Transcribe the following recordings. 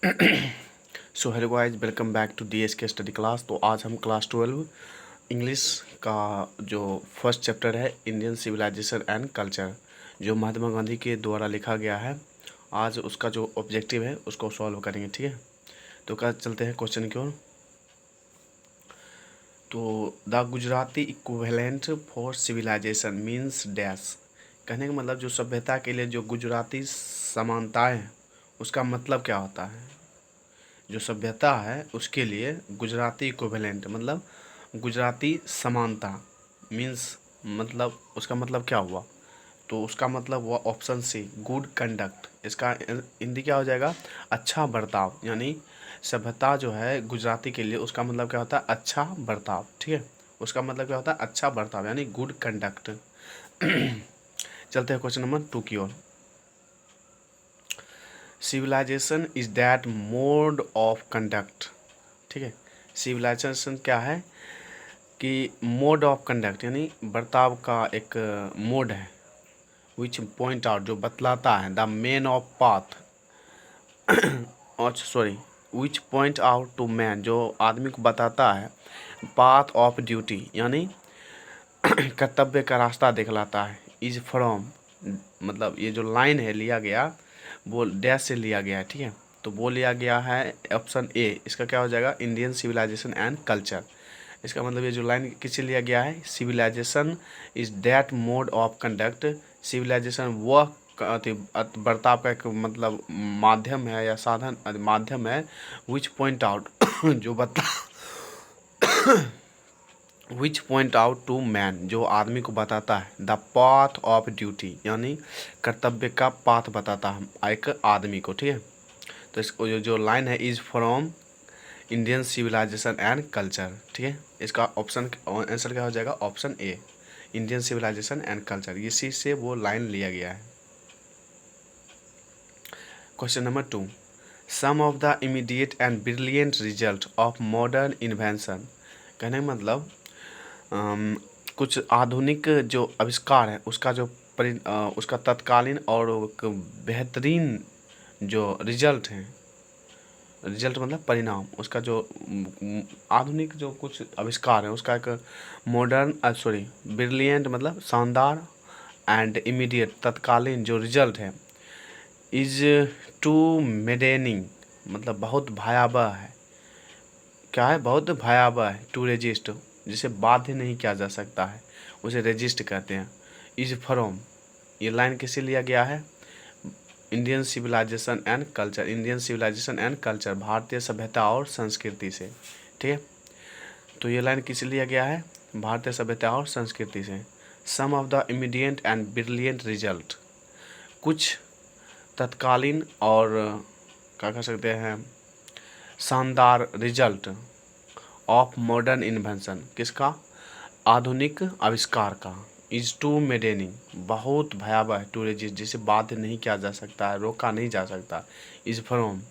So hello guys, welcome back to D S K study class. तो आज हम class 12 English का जो फर्स्ट चैप्टर है इंडियन सिविलाइजेशन एंड कल्चर, जो महात्मा गांधी के द्वारा लिखा गया है, आज उसका जो ऑब्जेक्टिव है उसको सॉल्व करेंगे। ठीक है, तो क्या चलते हैं क्वेश्चन की ओर। तो the Gujarati equivalent for civilisation means dash. कहने का मतलब जो सभ्यता के लिए जो गुजराती समानताएं हैं उसका मतलब क्या होता है। जो सभ्यता है उसके लिए गुजराती इक्विवेलेंट मतलब गुजराती समानता मीन्स मतलब उसका मतलब क्या हुआ। तो उसका मतलब हुआ ऑप्शन सी गुड कंडक्ट। इसका हिंदी क्या हो जाएगा, अच्छा बर्ताव। यानी सभ्यता जो है गुजराती के लिए उसका मतलब क्या होता है, अच्छा बर्ताव। ठीक है, उसका मतलब क्या होता है, अच्छा बर्ताव यानी गुड कंडक्ट। चलते हैं क्वेश्चन नंबर 2 की ओर। Civilisation is that mode of conduct. ठीक है, सिविलाइजेशन क्या है कि मोड ऑफ कंडक्ट यानी बर्ताव का एक मोड है। विच पॉइंट आउट जो बतलाता है द मैन ऑफ पाथ और sorry which point out to man जो आदमी को बताता है पाथ ऑफ ड्यूटी यानी कर्तव्य का रास्ता दिखलाता है। इज फ्रॉम मतलब ये जो लाइन है लिया गया वो डैश से लिया गया है। ठीक है, तो वो लिया गया है ऑप्शन ए। इसका क्या हो जाएगा, इंडियन सिविलाइजेशन एंड कल्चर। इसका मतलब ये जो लाइन किससे लिया गया है, civilisation is that mode of conduct. Civilisation वह बर्ताव का एक मतलब माध्यम है या साधन माध्यम है विच पॉइंट आउट जो बता which point out to man जो आदमी को बताता है द पाथ ऑफ ड्यूटी यानी कर्तव्य का पाथ बताता है एक आदमी को। ठीक है, तो इसको जो लाइन है is from Indian civilisation and culture. ठीक है, इसका ऑप्शन आंसर क्या हो जाएगा, option A Indian civilisation and culture. इसी से वो लाइन लिया गया है। Question number 2, some of the immediate and brilliant result of modern invention. कहने का मतलब कुछ आधुनिक जो आविष्कार है उसका जो उसका तत्कालीन और एक बेहतरीन जो रिजल्ट है, रिजल्ट मतलब परिणाम, उसका जो आधुनिक जो कुछ आविष्कार है उसका एक मॉडर्न सॉरी ब्रिलियंट मतलब शानदार एंड इमीडिएट तत्कालीन जो रिजल्ट है इज टू मेडेनिंग मतलब बहुत भयावह है। क्या है, बहुत भयावह है। टू रेजिस्ट जिसे बाध्य नहीं किया जा सकता है उसे रेजिस्ट कहते हैं। इज फ्रॉम ये लाइन किससे लिया गया है, Indian civilisation and culture. Indian civilisation and culture भारतीय सभ्यता और संस्कृति से। ठीक है, तो ये लाइन किससे लिया गया है, भारतीय सभ्यता और संस्कृति से। Some of the immediate and brilliant result कुछ तत्कालीन और क्या कह सकते हैं शानदार रिजल्ट ऑफ मॉडर्न इन्वेंशन किसका, आधुनिक आविष्कार का। इज टू मेडेनिंग बहुत भयावह, टू रेजिस्ट जिसे बाध्य नहीं किया जा सकता है, रोका नहीं जा सकता। इज फ्रॉम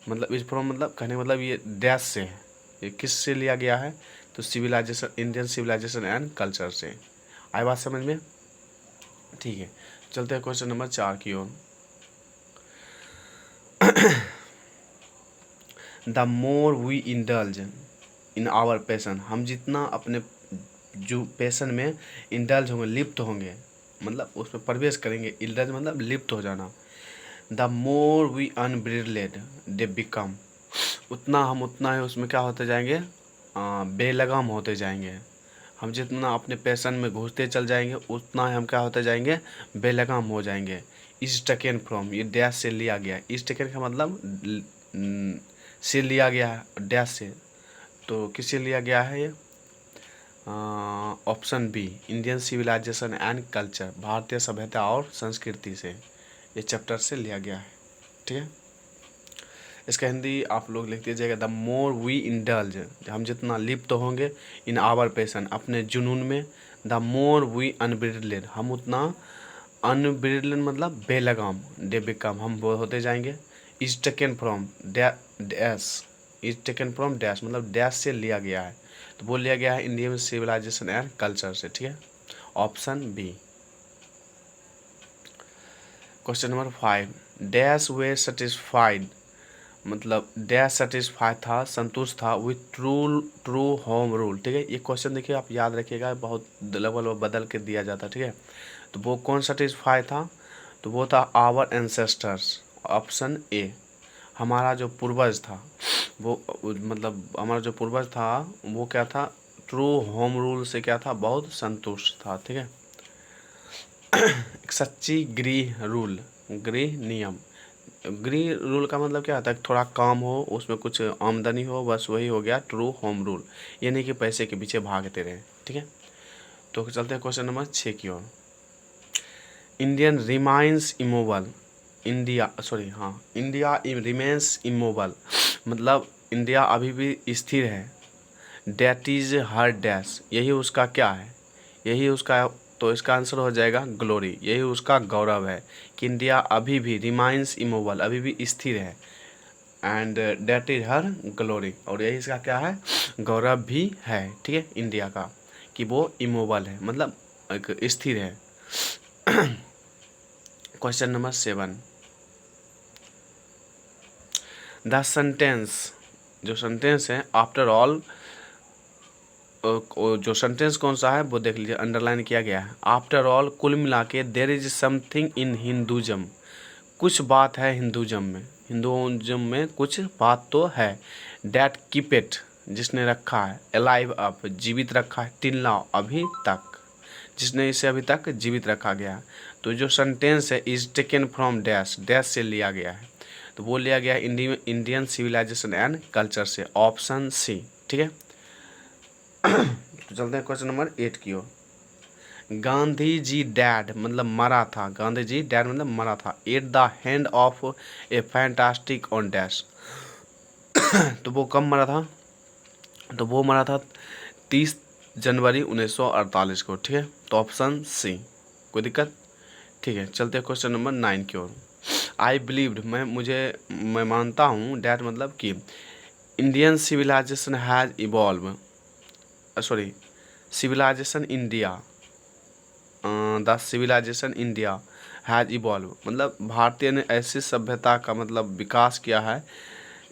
मतलब कहने का मतलब ये डैश से है। ये किस से लिया गया है, तो civilisation Indian civilisation and culture से। आई बात समझ में, ठीक है। चलते हैं क्वेश्चन नंबर 4 की ओर। The more we indulge in our passion, हम जितना अपने जो पैसन में इंडल्ज होंगे, लिप्त होंगे, मतलब उसमें प्रवेश करेंगे। इंडल्ज मतलब लिप्त हो जाना। The more we unbridled they become, उतना ही उसमें क्या होते जाएंगे, बेलगाम होते जाएंगे। हम जितना अपने पैसन में घुसते चल जाएंगे उतना ही हम क्या होते जाएंगे, बेलगाम हो जाएंगे। इज टेकन फ्रॉम ये डैश से लिया गया। इज टेकन का मतलब से लिया गया है डैश से, तो किससे लिया गया है ये, option B Indian civilisation and culture भारतीय सभ्यता और संस्कृति से, ये चैप्टर से लिया गया है। ठीक है, इसका हिंदी आप लोग लिख दीजिएगा द मोर वी इंडल्ज, हम जितना लिप्त होंगे इन आवर पैशन अपने जुनून में। द मोर वी अनब्रिलेड हम उतना अनब्रिलेड मतलब बेलगाम, डे बिकम हम वो होते जाएंगे। Is taken from dash, is taken from dash मतलब डैश से लिया गया है, तो वो लिया गया है इंडियन सिविलाइजेशन एंड कल्चर से। ठीक है, option B. Question number 5, dash we satisfied मतलब डैश सेटिस्फाई था, संतुष्ट था with true true home rule. ठीक है, ये क्वेश्चन देखिए आप याद रखिएगा, बहुत लेवल में बदल के दिया जाता है। ठीक है, तो वो कौन सेटिस्फाई था, तो वो था आवर एंसेस्टर्स, ऑप्शन ए। हमारा जो पूर्वज था वो, मतलब हमारा जो पूर्वज था वो क्या था, ट्रू होम रूल से क्या था, बहुत संतुष्ट था। ठीक है, एक सच्ची गृह रूल, गृह नियम। गृह रूल का मतलब क्या होता है, थोड़ा काम हो, उसमें कुछ आमदनी हो, बस वही हो गया ट्रू होम रूल। ये नहीं कि पैसे के पीछे भागते रहे। ठीक है, तो चलते हैं क्वेश्चन नंबर 6 की ओर। Indian remains immovable, India sorry हाँ, इंडिया रिमेंस इमोबल, मतलब इंडिया अभी भी स्थिर है। डैट इज हर डैश, यही उसका क्या है, यही उसका, तो इसका आंसर हो जाएगा ग्लोरी, यही उसका गौरव है कि इंडिया अभी भी रिमाइंस इमोबल, अभी भी स्थिर है। And that is her glory, और यही इसका क्या है, गौरव भी है। ठीक है, इंडिया का, कि वो इमोबल है, मतलब एक स्थिर है। क्वेश्चन नंबर 7, द सेंटेंस, जो सेंटेंस है आफ्टर ऑल, जो सेंटेंस कौन सा है वो देख लीजिए, अंडरलाइन किया गया है। आफ्टर ऑल, कुल मिला के, there is something in Hinduism, कुछ बात है हिंदुज़म में, हिंदुज़म में कुछ बात तो है। डैट कीप इट, जिसने रखा है, अलाइव अप, जीवित रखा है, टिल नाउ, अभी तक, जिसने इसे अभी तक जीवित रखा गया है। तो जो सेंटेंस है is taken from dash, dash से लिया गया है, तो वो लिया गया है इंडियन सिविलाइजेशन एंड कल्चर से, ऑप्शन सी। ठीक है, तो चलते हैं क्वेश्चन नंबर 8 की ओर। गांधी जी डैड, मतलब मरा था, गांधी जी डैड मतलब मरा था, at the hand of A fantastic on dash, तो वो कब मरा था, तो वो मरा था 30 जनवरी 1948 को। ठीक है, तो ऑप्शन सी, कोई दिक्कत। ठीक है, चलते हैं क्वेश्चन नंबर 9 की ओर। आई बिलीव्ड, मैं मानता हूँ, डैट मतलब कि Indian civilisation has evolve, sorry, civilisation India, the civilisation India has evolve, मतलब भारतीय ने ऐसी सभ्यता का मतलब विकास किया है,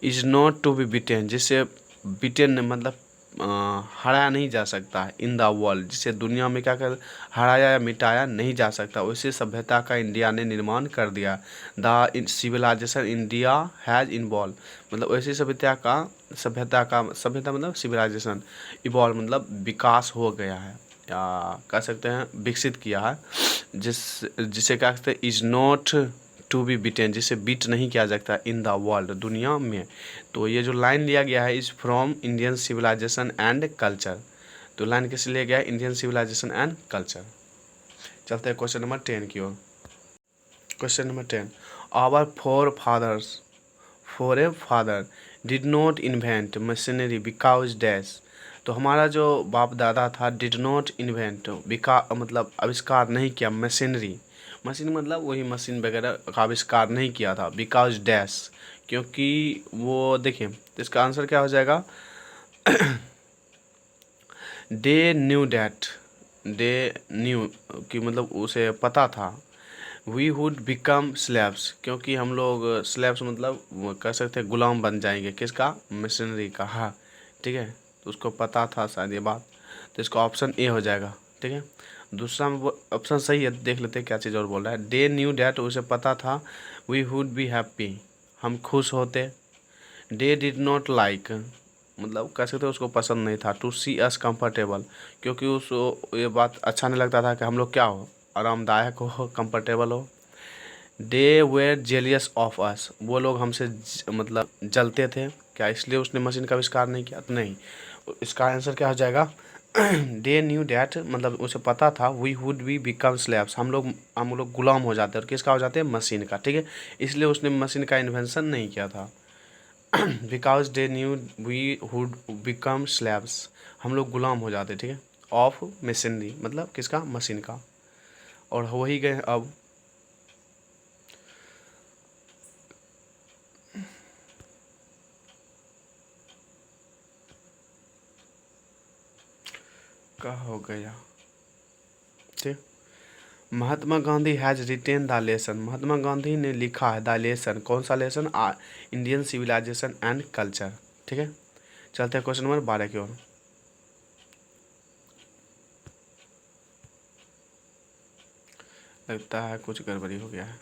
इज नॉट टू बी बिटेन, जिसे बिटेन मतलब हराया नहीं जा सकता है, इन द वर्ल्ड, जिसे दुनिया में क्या कर हराया या मिटाया नहीं जा सकता, उसी सभ्यता का इंडिया ने निर्माण कर दिया। The civilisation India has involve, मतलब ऐसी सभ्यता मतलब सिविलाइजेशन, इवॉल्व मतलब विकास हो गया है, या कह सकते हैं विकसित किया है, जिसे क्या कहते हैं, is not to be beaten, जिसे बीट नहीं किया जाता इन द वर्ल्ड, दुनिया में। तो ये जो लाइन लिया गया है is from Indian civilisation and culture, तो लाइन किससे लिया गया है, इंडियन सिविलाइजेशन एंड कल्चर। चलते हैं क्वेश्चन नंबर 10 की ओर। Question number 10, our forefather did not invent machinery because dash, तो हमारा जो बाप दादा था डिड नॉट इन्वेंट, मतलब आविष्कार नहीं किया मशीनरी, मशीन मतलब वही मशीन वगैरह का आविष्कार नहीं किया था, बिकॉज डैश, क्योंकि वो देखिए, तो इसका आंसर क्या हो जाएगा, they knew that, they knew, कि मतलब उसे पता था, वी वुड बिकम स्लेव्स, क्योंकि हम लोग स्लेव्स मतलब वो कह सकते हैं गुलाम बन जाएंगे, किसका, मशीनरी का। हाँ, ठीक है, तो उसको पता था शायद ये बात, तो इसका ऑप्शन ए हो जाएगा। ठीक है, दूसरा में वो ऑप्शन सही है, देख लेते हैं क्या चीज़ और बोल रहा है। दे न्यू डैट, उसे पता था, वी वुड बी हैप्पी, हम खुश होते। डे डिड नॉट लाइक, मतलब कह सकते उसको पसंद नहीं था, टू सी अस कंफर्टेबल, क्योंकि उसको ये बात अच्छा नहीं लगता था कि हम लोग क्या हो, आरामदायक हो, कंफर्टेबल हो। दे वेयर जेलियस ऑफ अस, वो लोग हमसे मतलब जलते थे क्या, इसलिए उसने मशीन का आविष्कार नहीं किया, तो नहीं, इसका आंसर क्या हो जाएगा, दे न्यू डैट, मतलब उसे पता था, we would be become slaves, हम लोग गुलाम हो जाते हैं, और किसका हो जाते हैं, मशीन का। ठीक है, इसलिए उसने मशीन का इन्वेंशन नहीं किया था। Because they knew we would become slaves, हम लोग गुलाम हो जाते, ठीक है, ऑफ मशीनरी, मतलब किसका, मशीन का, और हो ही गए अब। क्या हो गया, ठीक, Mahatma Gandhi has written the lesson, Mahatma Gandhi ने लिखा है द लेसन, कौन सा lesson? Indian civilisation and culture. ठीक है, चलते हैं क्वेश्चन नंबर 12 की ओर। लगता है कुछ गड़बड़ी हो गया है।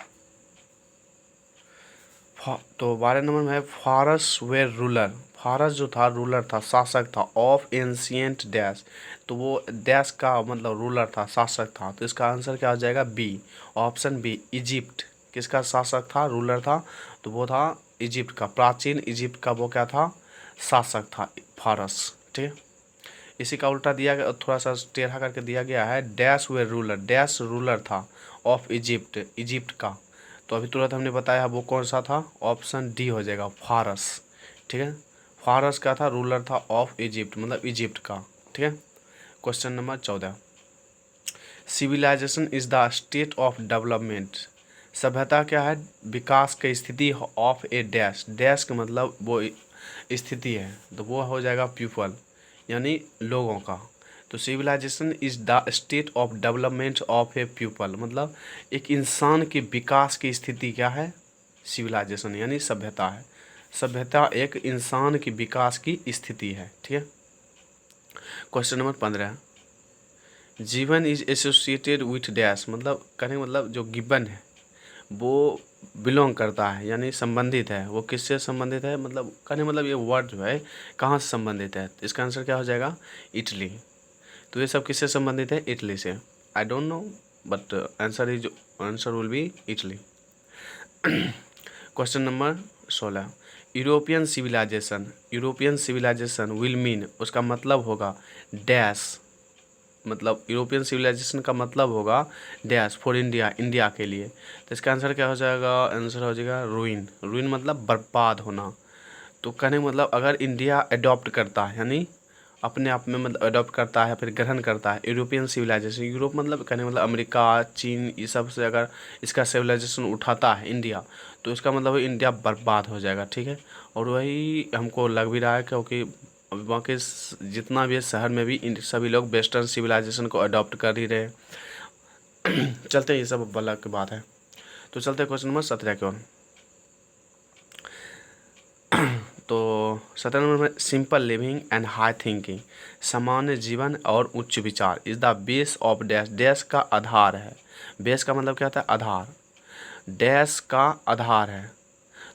तो 12 नंबर में है फारस वेयर रूलर, फारस जो था रूलर था, शासक था, ऑफ एंशियंट डैश, तो वो डैश का मतलब रूलर था, शासक था, तो इसका आंसर क्या हो जाएगा? B, option B, Egypt. किसका शासक था, रूलर था? तो वो था इजिप्ट का, प्राचीन इजिप्ट का वो क्या था? शासक था, फारस। ठीक है, इसी का उल्टा दिया गया, थोड़ा सा टेढ़ा करके दिया गया है, डैश वे रूलर, डैश रूलर था ऑफ इजिप्ट, इजिप्ट का। तो अभी तुरंत हमने बताया वो कौन सा था? ऑप्शन डी हो जाएगा, फारस। ठीक है, फारस का था, रूलर था ऑफ इजिप्ट, मतलब इजिप्ट का। ठीक है, question number 14, civilisation is the state of development, सभ्यता क्या है? विकास की स्थिति ऑफ ए डैश, डैश का मतलब वो स्थिति है, तो वो हो जाएगा पीपल, यानी लोगों का। तो civilisation is the state of development of a people, मतलब एक इंसान के विकास की स्थिति क्या है? सिविलाइजेशन यानी सभ्यता है। सभ्यता एक इंसान की विकास की स्थिति है। ठीक है, क्वेश्चन नंबर 15, जीवन इज एसोसिएटेड विथ डैश, मतलब कहने का मतलब जो गिवन है वो बिलोंग करता है, यानी संबंधित है, वो किससे संबंधित है? मतलब कहने मतलब ये वर्ड जो है कहाँ से संबंधित है? तो इसका आंसर क्या हो जाएगा? इटली। तो ये सब किससे संबंधित है? इटली से। I don't know, but answer will be Italy. Question number 16, European civilisation, European civilisation will mean, उसका मतलब होगा डैश, मतलब यूरोपियन सिविलाइजेशन का मतलब होगा डैश फॉर इंडिया, इंडिया के लिए। तो इसका आंसर क्या हो जाएगा? आंसर हो जाएगा रूइन, रूइन मतलब बर्बाद होना। तो कहने का मतलब अगर इंडिया अडॉप्ट करता है, यानी अपने आप में मतलब अडॉप्ट करता है, फिर ग्रहण करता है यूरोपियन सिविलाइजेशन, यूरोप मतलब कहने का मतलब अमेरिका, चीन, ये सब से अगर इसका सिविलाइजेशन उठाता है इंडिया, तो इसका मतलब इंडिया बर्बाद हो जाएगा। ठीक है, और वही हमको लग भी रहा है, क्योंकि वहाँ के जितना भी है शहर में भी सभी लोग वेस्टर्न सिविलाइजेशन को अडॉप्ट कर ही रहे हैं। चलते हैं, ये सब अलग की बात है। तो चलते हैं क्वेश्चन नंबर 17 की ओर। तो 17 नंबर में simple living and high thinking, सामान्य जीवन और उच्च विचार is the base of dash, dash का आधार है। बेस का मतलब क्या होता है? आधार, डैश का आधार है,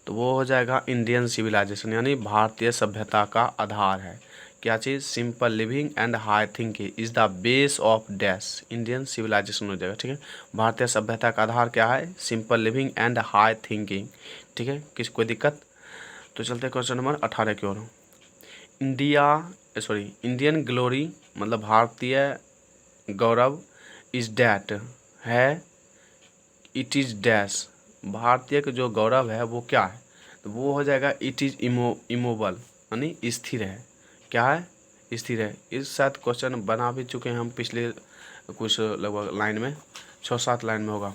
तो वो हो जाएगा इंडियन सिविलाइजेशन, यानी भारतीय सभ्यता का आधार है। क्या चीज़? Simple living and high thinking is the base of dash, Indian civilisation हो जाएगा। ठीक है, भारतीय सभ्यता का आधार क्या है? Simple living and high thinking. ठीक है, किसी कोई दिक्कत? तो चलते हैं क्वेश्चन नंबर 18 की ओर। इंडियन ग्लोरी मतलब भारतीय गौरव इज डैट है, इट इज़ डैश, भारतीय का जो गौरव है वो क्या है? तो वो हो जाएगा इट इज़ इमोबल, यानी स्थिर है। क्या है? स्थिर है। इस साथ क्वेश्चन बना भी चुके हैं हम पिछले कुछ लगभग लाइन में, 6-7 लाइन में होगा।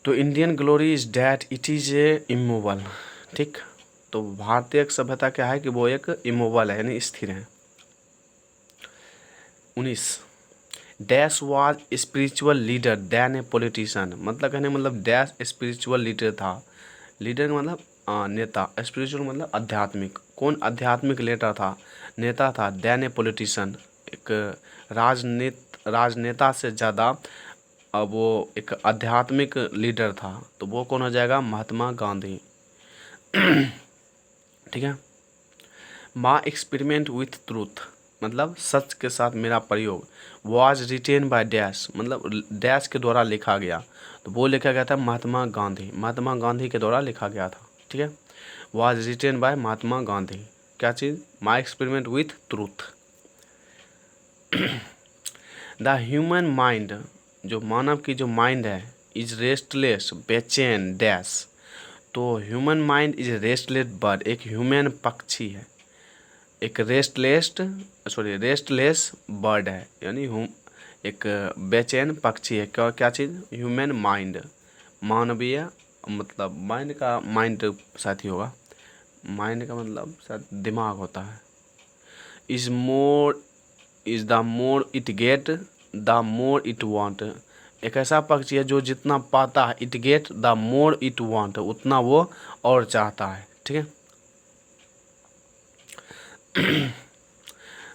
तो Indian glory is that it is a immovable. ठीक, तो भारतीय सभ्यता क्या है कि वो एक इमोबल है, यानी स्थिर है। 19, dash was spiritual leader than a politician, मतलब कहने मतलब डैश स्पिरिचुअल लीडर था, लीडर का मतलब नेता, स्पिरिचुअल मतलब आध्यात्मिक, कौन आध्यात्मिक लीडर था, नेता था, दैन ए पॉलिटिशियन, एक राजनेता से ज़्यादा वो एक आध्यात्मिक लीडर था, तो वो कौन हो जाएगा? महात्मा गांधी। ठीक है, माई एक्सपेरिमेंट विथ ट्रूथ मतलब सच के साथ मेरा प्रयोग, वाज रिटेन बाय डैश मतलब डैश के द्वारा लिखा गया, तो वो लिखा गया था महात्मा गांधी, महात्मा गांधी के द्वारा लिखा गया था। ठीक है, was written by Mahatma Gandhi. क्या चीज़? My experiment with truth. The human mind, जो मानव की जो माइंड है, इज रेस्टलेस बेचैन डैश, तो human mind is restless bird, एक ह्यूमन पक्षी है, एक रेस्टलेस बर्ड है, यानी एक बेचैन पक्षी है। क्या चीज़? ह्यूमन माइंड, मानवीय मतलब माइंड का, माइंड साथी होगा, माइंड का मतलब शायद दिमाग होता है। Is the more it get the more it want, एक ऐसा पक्षी है जो जितना पाता है, it get the more it want, उतना वो और चाहता है। ठीक है।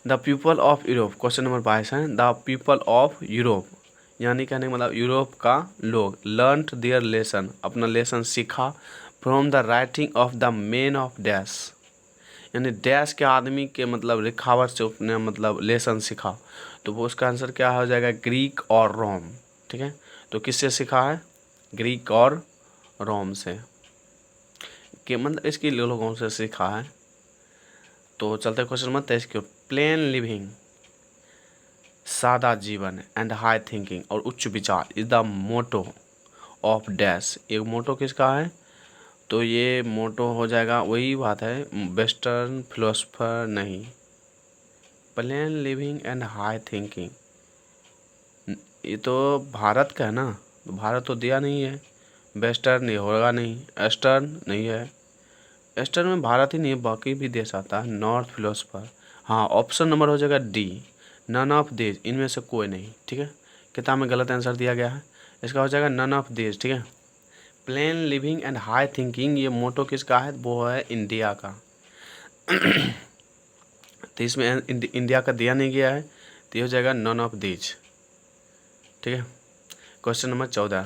The people of Europe, question number 22 है, द पीपल ऑफ यूरोप, यानी कहने का मतलब यूरोप का लोग, लर्नड देयर लेसन, अपना लेसन सीखा, from the writing of the man of dash, यानी डैश के आदमी के मतलब लिखावट से अपने मतलब लेसन सीखा। तो वो उसका आंसर क्या हो जाएगा, ग्रीक और रोम। ठीक है। तो किससे सीखा है, ग्रीक और रोम से, कि मतलब इसकी लोगों से सीखा है। तो चलते क्वेश्चन नंबर 23 की ओर, प्लेन लिविंग, सादा जीवन एंड हाई थिंकिंग, और उच्च विचार, is the motto of dash, एक मोटो किसका है, तो ये मोटो हो जाएगा, वही बात है, वेस्टर्न फिलोसफर नहीं, plane living and high thinking, ये तो भारत का है ना, तो भारत तो दिया नहीं है, वेस्टर्न ये होगा नहीं, ईस्टर्न नहीं है, ईस्टर्न में भारत ही नहीं है, बाकी भी देश आता है, नॉर्थ फिलोसफर। हाँ, ऑप्शन नंबर हो जाएगा डी, नन ऑफ दिस, इनमें से कोई नहीं। ठीक है, किताब में गलत आंसर दिया गया है, इसका हो जाएगा नन ऑफ दिस। ठीक है, plane living and high thinking, ये मोटो किसका है, वो है इंडिया का। तो इसमें इंडिया का दिया नहीं गया है, तो ये हो जाएगा नन ऑफ दिस। ठीक है, question number 14,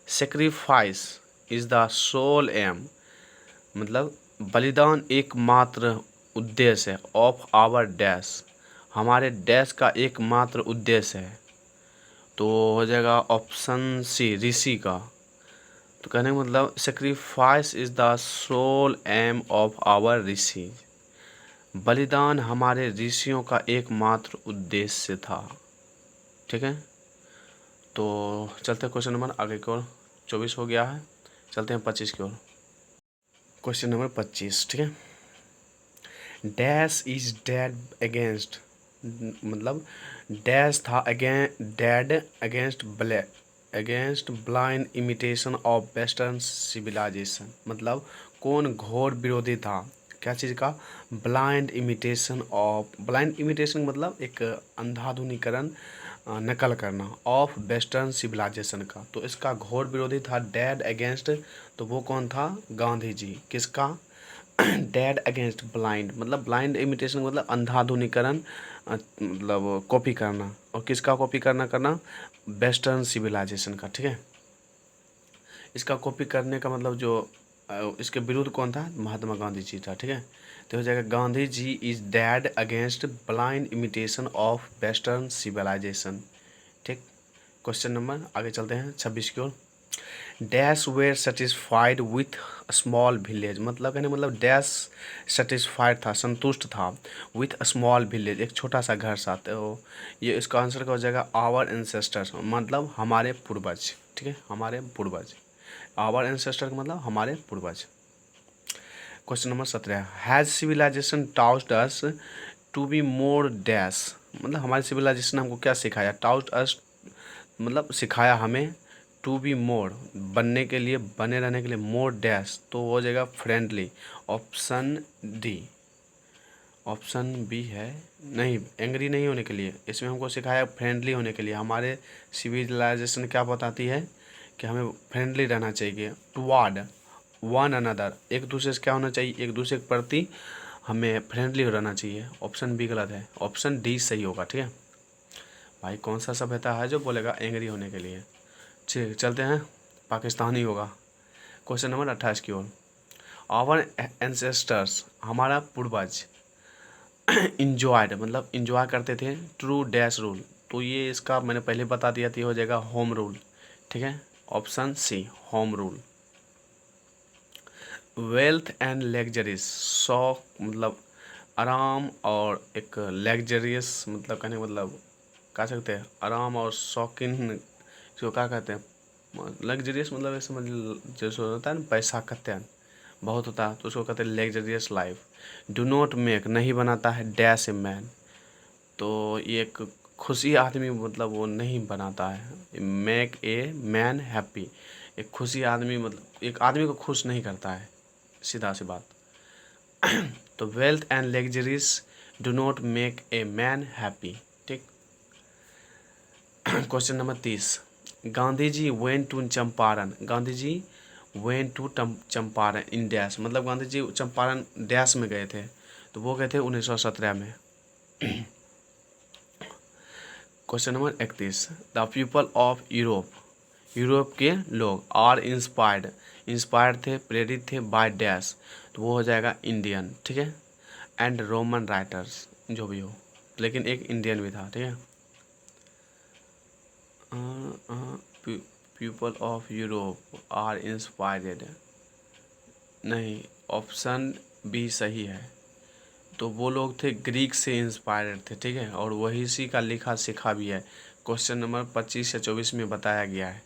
sacrifice is the sole aim, मतलब बलिदान एकमात्र उद्देश्य है, ऑफ आवर डैश, हमारे डैश का एकमात्र उद्देश्य है। तो हो जाएगा ऑप्शन सी, ऋषि का। तो कहने का मतलब sacrifice is the sole aim of our rishi, बलिदान हमारे ऋषियों का एकमात्र उद्देश्य था। ठीक है, तो चलते हैं क्वेश्चन नंबर आगे की ओर, 24 हो गया है, चलते हैं 25 की ओर। Question number 25। ठीक है, डैश इज डेड अगेंस्ट, मतलब डैश था dead against blind imitation of western civilisation, मतलब कौन घोर विरोधी था, क्या चीज़ का, blind imitation of, blind imitation मतलब एक अंधाधुनीकरण, नकल करना, ऑफ वेस्टर्न सिविलाइजेशन का। तो इसका घोर विरोधी था डेड अगेंस्ट, तो वो कौन था, गांधी जी। किसका, डेड अगेंस्ट ब्लाइंड, मतलब ब्लाइंड इमिटेशन मतलब अंधाधुनीकरण, मतलब कॉपी करना, और किसका कॉपी करना, वेस्टर्न सिविलाइजेशन का। ठीक है, इसका कॉपी करने का मतलब जो इसके विरुद्ध कौन था, महात्मा गांधी जी था। ठीक है, तो हो जाएगा Gandhi ji is dead against blind imitation of western civilisation. ठीक, क्वेश्चन नंबर आगे चलते हैं 26 की ओर, dash were satisfied with small village, मतलब कहने मतलब डैश सेटिस्फाइड था, संतुष्ट था, विथ स्मॉल विलेज, एक छोटा सा घर सा। तो ये इसका आंसर का हो जाएगा आवर एंसेस्टर्स, मतलब हमारे पूर्वज। ठीक है, हमारे पूर्वज, आवर एंसेस्टर का मतलब हमारे पूर्वज। Question number 17, has civilisation taught us to be more dash, मतलब हमारी सिविलाइजेशन ने हमको क्या सिखाया, टाउट अस मतलब सिखाया हमें, टू बी मोर बनने के लिए, बने रहने के लिए, मोर डैश, तो हो जाएगा friendly, option D. Option B है नहीं, एंग्री नहीं होने के लिए, इसमें हमको सिखाया फ्रेंडली होने के लिए। हमारे सिविलाइजेशन क्या बताती है कि हमें फ्रेंडली रहना चाहिए, टुवार्ड वन अनदर, एक दूसरे से क्या होना चाहिए, एक दूसरे के प्रति हमें फ्रेंडली रहना चाहिए। ऑप्शन बी गलत है, ऑप्शन डी सही होगा। ठीक है भाई, कौन सा सभ्यता है जो बोलेगा एंग्री होने के लिए। ठीक, चलते हैं, पाकिस्तानी होगा। क्वेश्चन नंबर 28 की ओर, आवर एंसेस्टर्स, हमारा पूर्वज, इंजॉयड मतलब इंजॉय करते थे, ट्रू डैश रूल, तो ये इसका मैंने पहले बता दिया था, हो जाएगा होम रूल। ठीक है, option C, home rule. Wealth and luxuries, शौक मतलब आराम, और एक लग्जरियस मतलब कहने का मतलब कह सकते हैं आराम और शौकीन, इसको क्या कहते हैं, लग्जरियस मतलब ऐसे मतलब जैसे होता है ना, पैसा कहते हैं बहुत होता है, तो उसको कहते हैं luxurious life. Do not make, नहीं बनाता है, डैश ए मैन, तो ये एक खुशी आदमी मतलब वो नहीं बनाता है, मेक ए मैन हैप्पी, एक खुशी आदमी मतलब एक आदमी को खुश नहीं करता है, सीधा सी बात। तो wealth and luxuries do not make a man happy. ठीक, question number 30, Gandhi ji went to Champaran, Gandhi ji went to Champaran in dash, मतलब गांधी जी चंपारण डैश में गए थे, तो वो गए थे 1917 में। Question number 31, the people of Europe, Europe के लोग आर इंस्पायर्ड थे, प्रेरित थे बाय डैश, तो वो हो जाएगा इंडियन, ठीक है, एंड रोमन राइटर्स, जो भी हो, लेकिन एक इंडियन भी था, ठीक है। People of Europe are inspired, नहीं, ऑप्शन बी सही है। तो वो लोग थे ग्रीक से इंस्पायर्ड थे, ठीक है, और वही सी का लिखा सीखा भी है। क्वेश्चन नंबर 25 या 24 में बताया गया है,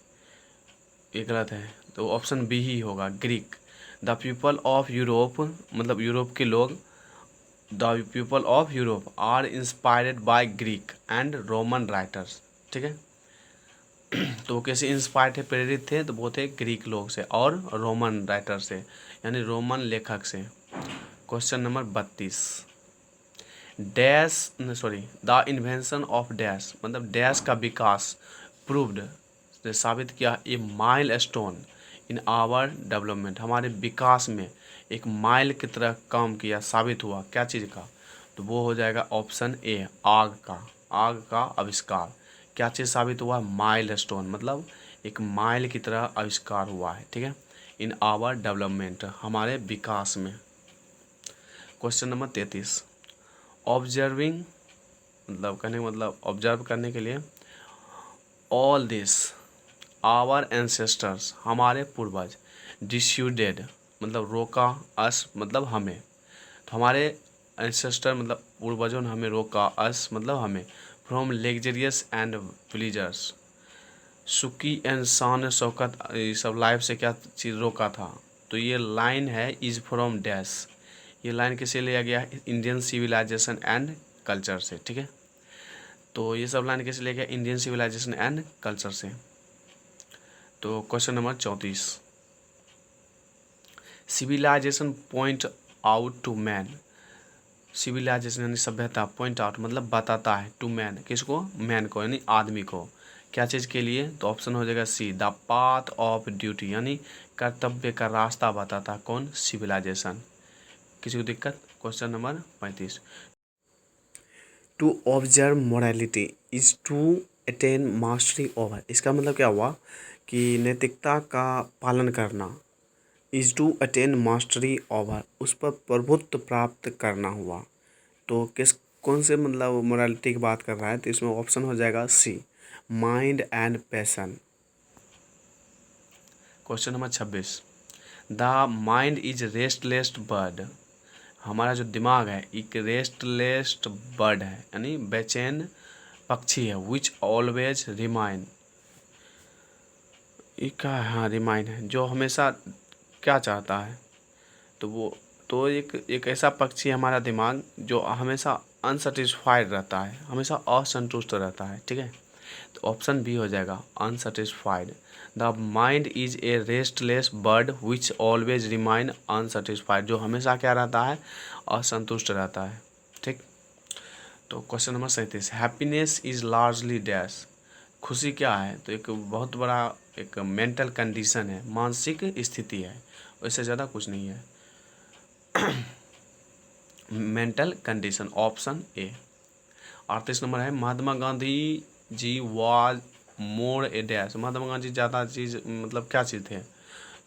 ये गलत है, तो ऑप्शन बी ही होगा, Greek. The people of Europe, मतलब यूरोप के लोग, the people of Europe are inspired by Greek and Roman writers, ठीक है। तो वो कैसे इंस्पायर्ड थे, प्रेरित थे, तो वो थे ग्रीक लोग से और रोमन राइटर से, यानी रोमन लेखक से। Question number 32, dash sorry the invention of dash, मतलब डैश का विकास प्रूव्ड ने साबित किया a milestone in our development, हमारे विकास में एक माइल की तरह काम किया, साबित हुआ, क्या चीज़ का, तो वो हो जाएगा ऑप्शन ए, आग का, आग का आविष्कार। क्या चीज़ साबित हुआ, माइल स्टोन, मतलब एक माइल की तरह आविष्कार हुआ है, ठीक है, इन आवर डेवलपमेंट, हमारे विकास में। क्वेश्चन नंबर 33, ऑब्जर्विंग, मतलब कहने का मतलब ऑब्जर्व करने के लिए, ऑल दिस आवर एंसेस्टर्स, हमारे पूर्वज, डिस्यूडेड, मतलब रोका, अस मतलब हमें, तो हमारे एंसेस्टर मतलब पूर्वजों ने हमें रोका, अस मतलब हमें, फ्रॉम लेग्जरियस एंड प्लीजर्स, सुखी एंड शान शौकत, ये सब लाइफ से क्या चीज़ रोका था, तो ये लाइन है इज फ्रॉम डैश, ये लाइन किसे लिया गया है, इंडियन सिविलाइजेशन एंड कल्चर से, ठीक है, तो ये सब लाइन किसे लिया गया, इंडियन सिविलाइजेशन एंड कल्चर से। तो question number 34, civilisation point out to man, civilisation यानी सभ्यता, पॉइंट आउट मतलब बताता है, टू मैन किसको, मैन को, यानी आदमी को, क्या चीज़ के लिए, तो ऑप्शन हो जाएगा सी, द पाथ ऑफ ड्यूटी, यानी कर्तव्य का रास्ता बताता, कौन, सिविलाइजेशन। किसी को दिक्कत। Question number 35, to observe morality is to attain mastery over, इसका मतलब क्या हुआ कि नैतिकता का पालन करना, is to attain mastery over, उस पर प्रभुत्व प्राप्त करना हुआ, तो किस कौन से मतलब मोरालिटी की बात कर रहा है, तो इसमें ऑप्शन हो जाएगा C, mind and passion. Question number 26, the mind is restless bird, हमारा जो दिमाग है एक रेस्टलेस बर्ड है, यानी बेचैन पक्षी है, विच ऑलवेज रिमाइन, एक हाँ रिमाइन है, जो हमेशा क्या चाहता है, तो वो, तो एक ऐसा पक्षी है हमारा दिमाग जो हमेशा अनसेटिस्फाइड रहता है, हमेशा असंतुष्ट रहता है, ठीक है, तो ऑप्शन बी हो जाएगा, unsatisfied. The mind is a restless bird which always remain unsatisfied, जो हमेशा क्या रहता है, असंतुष्ट रहता है, ठीक। तो question number 37, happiness is largely dash, खुशी क्या है, तो एक बहुत बड़ा एक मेंटल कंडीशन है, मानसिक स्थिति है, उससे ज़्यादा कुछ नहीं है, mental condition, option A. 38 number है, Mahatma Gandhi ji was more A dash, Mahatma Gandhi ज़्यादा चीज़ मतलब क्या चीज़ थे,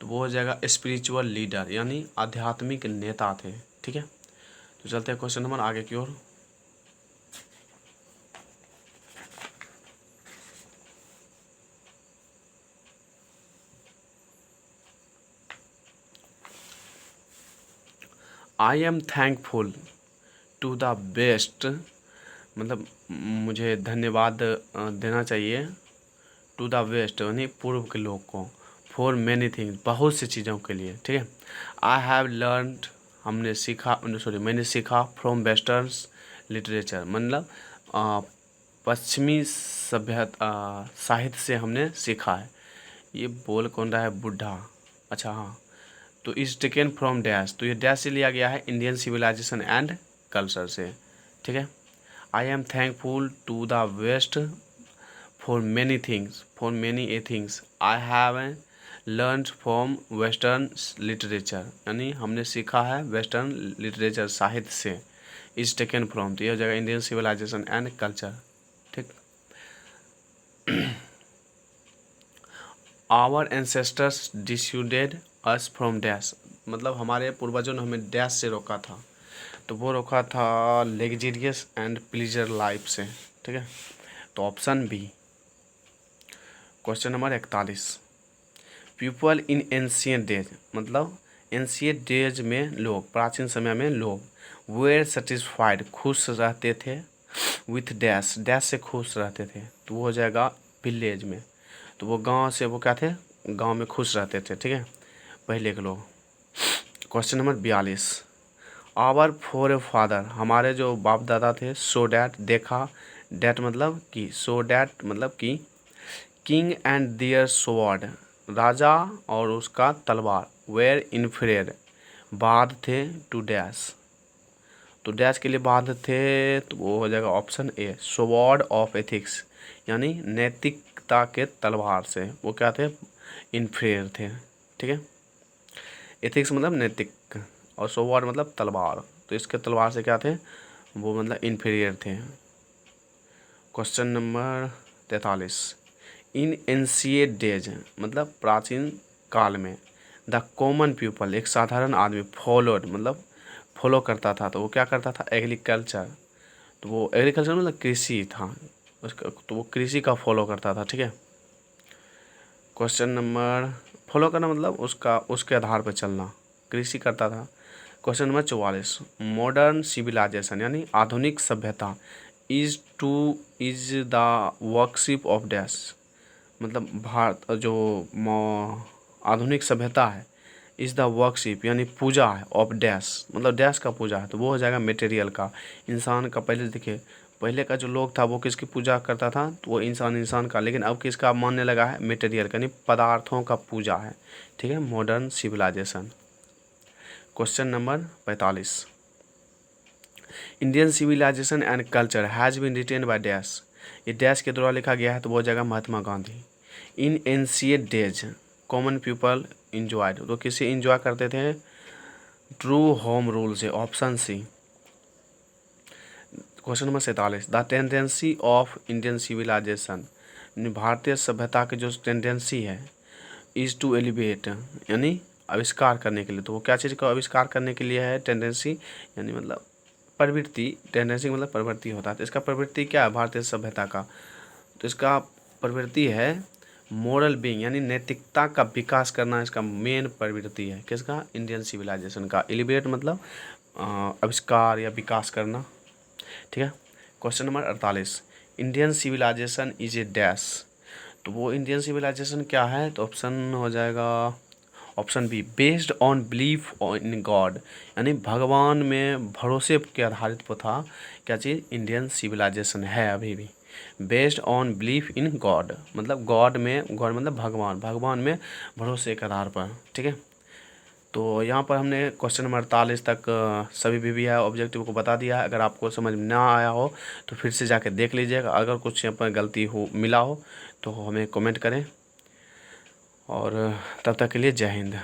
तो वो हो जाएगा स्पिरिचुअल लीडर, यानी आध्यात्मिक नेता थे, ठीक है। तो चलते हैं क्वेश्चन नंबर आगे की ओर। I am thankful to the best, मतलब मुझे धन्यवाद देना चाहिए, टू द वेस्ट यानी पूर्व के लोग को, फॉर मैनी थिंग्स बहुत सी चीज़ों के लिए, ठीक है। आई हैव लर्नड, हमने सीखा, सॉरी मैंने सीखा, फ्रॉम वेस्टर्न्स लिटरेचर, मतलब पश्चिमी सभ्यता साहित्य से हमने सीखा है, ये बोल कौन रहा है, बुढ़ा, अच्छा हाँ, तो इज टेकन फ्रॉम डैश, तो ये डैश से लिया गया है, इंडियन सिविलाइजेशन एंड कल्चर से, ठीक है। I am thankful to the west for many a things I have learn from western literature, यानी हमने सीखा है वेस्टर्न लिटरेचर साहित्य से। इज टेकन फ्रॉम, तो ये हो जाएगा इंडियन सिविलाइजेशन एंड कल्चर। ठीक। Our ancestors dissuaded us from dash, मतलब हमारे पूर्वजों ने हमें डैश से रोका था, तो वो रोका था लेग्जीरियस एंड प्लीजर लाइफ से। ठीक है, तो option B. Question number 41, people in ancient days, मतलब एंशियंट डेज में लोग, प्राचीन समय में लोग वेर सेटिस्फाइड, खुश रहते थे, विथ डैश, डैश से खुश रहते थे, तो वो हो जाएगा विलेज में, तो वो गांव से, वो क्या थे, गांव में खुश रहते थे। ठीक है, पहले के लोग। Question number 42, our forefather, हमारे जो बाप दादा थे, सो डैट, देखा, डैट मतलब कि, सो डैट मतलब कि, किंग एंड दियर स्वॉर्ड, राजा और उसका तलवार, वेयर इन्फ्रेड, बाध थे, टू डैश, तो डैश के लिए बाध थे, तो वो हो जाएगा option A, sword of ethics, यानी नैतिकता के तलवार से वो क्या थे, इन्फ्रेड थे। ठीक है, एथिक्स मतलब नैतिक, और स्वॉर्ड मतलब तलवार, तो इसके तलवार से क्या थे, वो मतलब इन्फीरियर थे। क्वेश्चन नंबर 43, इन एंशिएंट डेज, मतलब प्राचीन काल में, द कॉमन पीपल, एक साधारण आदमी, फॉलोड मतलब फॉलो करता था, तो वो क्या करता था, एग्रीकल्चर, तो वो एग्रीकल्चर मतलब कृषि था उसका, तो वो कृषि का फॉलो करता था। ठीक है, क्वेश्चन नंबर, फॉलो करना मतलब उसका, उसके आधार पर चलना, कृषि करता था। क्वेश्चन नंबर 44, मॉडर्न सिविलाइजेशन यानी आधुनिक सभ्यता, is the worship of dash, मतलब भारत जो आधुनिक सभ्यता है, इज़ द वर्कशिप यानी पूजा है, ऑफ डैश मतलब डैश का पूजा है, तो वो हो जाएगा मटेरियल का, इंसान का। पहले देखिए, पहले का जो लोग था वो किसकी पूजा करता था, तो वो इंसान का, लेकिन अब किसका मानने लगा है, मटेरियल का, यानी पदार्थों का पूजा है। ठीक है, modern civilisation. Question number 45, Indian civilisation and culture has been written by dash, ये डैश के द्वारा लिखा गया है, तो वो हो जाएगा Mahatma Gandhi. In ancient days common people enjoyed, तो किसे इंजॉय करते थे, ट्रू होम रूल से, option C. Question number 47, the tendency of Indian civilisation, भारतीय सभ्यता की जो टेंडेंसी है, इज़ टू एलिवेट यानी आविष्कार करने के लिए, तो वो क्या चीज़ का आविष्कार करने के लिए है, टेंडेंसी यानी मतलब प्रवृत्ति, टेंडेंसी मतलब प्रवृत्ति होता है, तो इसका प्रवृत्ति क्या है भारतीय सभ्यता का, तो इसका प्रवृत्ति है मोरल बीइंग यानी नैतिकता का विकास करना, इसका मेन प्रवृत्ति है, किसका, इंडियन सिविलाइजेशन का। एलिवेट मतलब आविष्कार या विकास करना। ठीक है, question number 48, Indian civilisation is a dash, तो वो इंडियन सिविलाइजेशन क्या है, तो ऑप्शन हो जाएगा option B, based on belief in God, यानी भगवान में भरोसे के आधारित पर था, क्या चीज़, इंडियन सिविलाइजेशन है अभी भी, based on belief in God मतलब गॉड मतलब भगवान में भरोसे के आधार पर। ठीक है, तो यहाँ पर हमने क्वेश्चन नंबर 48 तक सभी भी है ऑब्जेक्टिव को बता दिया है। अगर आपको समझ में ना आया हो तो फिर से जाके देख लीजिएगा, अगर कुछ यहाँ पर गलती हो मिला हो तो हमें कमेंट करें, और तब तक के लिए जय हिंद।